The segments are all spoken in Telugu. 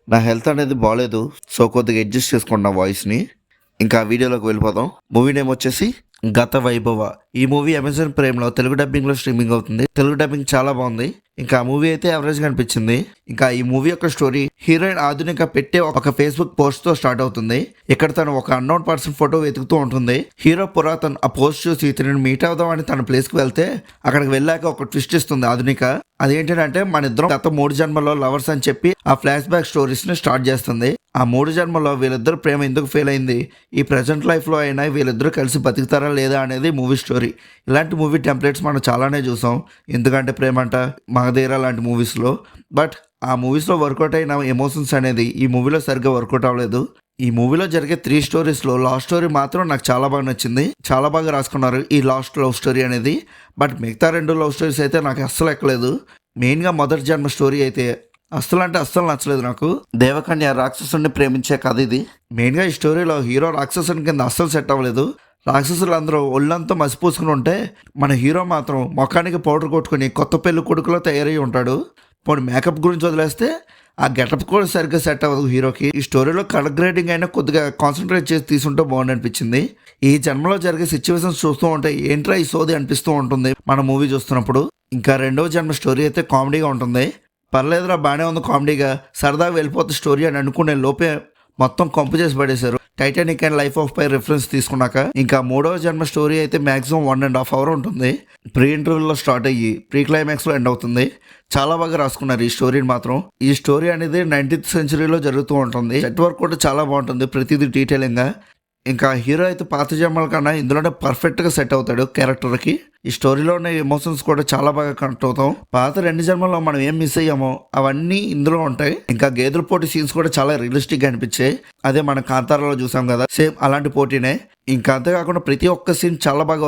నా హెల్త్ అనేది బాగాలేదు. సో కొద్దిగా అడ్జస్ట్ చేసుకున్న వాయిస్ని. ఇంకా వీడియోలోకి వెళ్ళిపోదాం. మూవీ నేమ్ వచ్చేసి గత వైభవ. ఈ మూవీ అమెజాన్ ప్రైమ్లో తెలుగు డబ్బింగ్లో స్ట్రీమింగ్ అవుతుంది. తెలుగు డబ్బింగ్ చాలా బాగుంది. ఇంకా మూవీ అయితే యావరేజ్గా అనిపించింది. ఇంకా ఈ మూవీ యొక్క స్టోరీ హీరోయిన్ ఆధునిక పెట్టే ఒక ఫేస్బుక్ పోస్ట్ తో స్టార్ట్ అవుతుంది. ఇక్కడ తను ఒక అన్నోన్ పర్సన్ ఫోటో వెతుకుతూ ఉంటుంది. హీరో పురాతన్ ఆ పోస్ట్ చూసి ఇతను మీట్ అవుదామని తన ప్లేస్ కి వెళ్తే అక్కడికి వెళ్ళాక ఒక ట్విస్ట్ ఇస్తుంది ఆధునిక. అదేంటంటే మన ఇద్దరం గత 3 జన్మల్లో లవర్స్ అని చెప్పి ఆ ఫ్లాష్ బ్యాక్ స్టోరీస్ ని స్టార్ట్ చేస్తుంది. ఆ 3 జన్మల్లో వీళ్ళిద్దరు ప్రేమ ఎందుకు ఫెయిల్ అయింది, ఈ ప్రజెంట్ లైఫ్ లో అయినా వీళ్ళిద్దరు కలిసి బతుకుతారా లేదా అనేది మూవీ స్టోరీ. ఇలాంటి మూవీ టెంప్లెట్స్ మనం చాలానే చూసాం. ఎందుకంటే ప్రేమంట, మగధీర లాంటి మూవీస్లో. బట్ ఆ మూవీస్లో వర్కౌట్ అయిన ఎమోషన్స్ అనేది ఈ మూవీలో సరిగ్గా వర్కౌట్ అవ్వలేదు. ఈ మూవీలో జరిగే 3 స్టోరీస్లో లాస్ట్ స్టోరీ మాత్రం నాకు చాలా బాగా నచ్చింది. చాలా బాగా రాసుకున్నారు ఈ లాస్ట్ లవ్ స్టోరీ అనేది. బట్ మిగతా 2 లవ్ స్టోరీస్ అయితే నాకు అస్సలు ఎక్కలేదు. మెయిన్గా మొదటి జన్మ స్టోరీ అయితే అస్సలు అంటే అస్సలు నచ్చలేదు నాకు. దేవకన్య రాక్షసుని ప్రేమించే కథ ఇది. మెయిన్గా ఈ స్టోరీలో హీరో రాక్షసుని కింద అస్సలు సెట్ అవ్వలేదు. రాక్షసులు అందరూ ఒళ్ళంతా మసిపూసుకుని ఉంటే మన హీరో మాత్రం ముఖానికి పౌడర్ కొట్టుకుని కొత్త పెళ్లి కొడుకులో తయారై ఉంటాడు. పోనీ మేకప్ గురించి వదిలేస్తే ఆ గెటప్ కూడా సరిగ్గా సెట్ అవ్వదు హీరోకి. ఈ స్టోరీలో కలర్ గ్రేడింగ్ అయినా కొద్దిగా కాన్సన్ట్రేట్ చేసి తీసుంటే బాగుంది అనిపించింది. ఈ జన్మలో జరిగే సిచ్యువేషన్స్ చూస్తూ ఉంటే ఏంట్రా ఈ సోది అనిపిస్తూ ఉంటుంది మన మూవీ చూస్తున్నప్పుడు. ఇంకా 2వ జన్మ స్టోరీ అయితే కామెడీగా ఉంటుంది. పర్లేదురా బాగానే ఉంది కామెడీగా, సరదాగా వెళ్ళిపోతే స్టోరీ అని అనుకునే లోపే మొత్తం కంపు చేసి పడేశారు. Titanic and life of pi reference తీసుకున్నాక. ఇంకా 3వ జన్మ స్టోరీ అయితే మాక్సిమం 1.5 hours ఉంటుంది. ప్రీ ఇంటర్వ్యూలో స్టార్ట్ అయ్యి ప్రీ క్లైమాక్స్లో ఎండ్ అవుతుంది. చాలా బాగా రాసుకున్నారు ఈ స్టోరీని మాత్రం. ఈ స్టోరీ అనేది 19th centuryలో జరుగుతూ ఉంటుంది. సెట్ వర్క్ కూడా చాలా బాగుంటుంది, ప్రతిదీ డీటెయిలింగ్గా. ఇంకా హీరో అయితే పాత జన్మల కన్నా ఇందులోనే పర్ఫెక్ట్గా సెట్ అవుతాడు క్యారెక్టర్కి. ఈ స్టోరీలో ఉన్న ఎమోషన్స్ కూడా చాలా బాగా కనెక్ట్ అవుతాం. పాత 2 జన్మల్లో మనం ఏం మిస్ అయ్యామో అవన్నీ ఇందులో ఉంటాయి. ఇంకా గేదెల పోటీ సీన్స్ కూడా చాలా రియలిస్టిక్గా అనిపించాయి. అదే మన కాంతారాలో చూసాం కదా, సేమ్ అలాంటి పోటీనే. ఇంకా అంతేకాకుండా ప్రతి ఒక్క సీన్ చాలా బాగా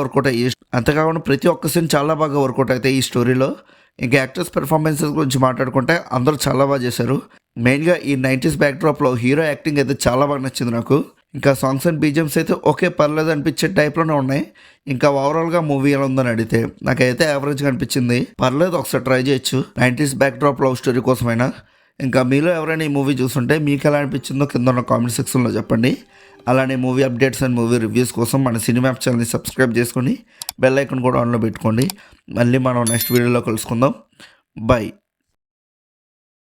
వర్కౌట్ అవుతాయి ఈ స్టోరీలో. ఇంకా యాక్టర్స్ పెర్ఫార్మెన్సెస్ గురించి మాట్లాడుకుంటే అందరూ చాలా బాగా చేశారు. మెయిన్గా ఈ 90s బ్యాక్డ్రాప్లో హీరో యాక్టింగ్ అయితే చాలా బాగా నచ్చింది నాకు. ఇంకా సాంగ్స్ అండ్ బీజిఎమ్స్ అయితే ఓకే పర్లేదు అనిపించే టైప్లోనే ఉన్నాయి. ఇంకా ఓవరాల్గా మూవీ ఎలా ఉందని అడిగితే నాకైతే యావరేజ్గా అనిపించింది. పర్లేదు, ఒకసారి ట్రై చేయొచ్చు 90s బ్యాక్డ్రాప్ లవ్ స్టోరీ కోసమైనా. ఇంకా మీలో ఎవరైనా ఈ మూవీ చూస్తుంటే మీకు ఎలా అనిపించిందో కింద ఉన్న కామెంట్ సెక్షన్లో చెప్పండి. అలానే movie updates and movie reviews కోసం మన సినిమా ఛానల్ని సబ్స్క్రైబ్ చేసుకొని బెల్ ఐకాన్ కూడా ఆన్లో పెట్టుకోండి. మళ్ళీ మనం నెక్స్ట్ వీడియోలో కలుసుకుందాం. బై.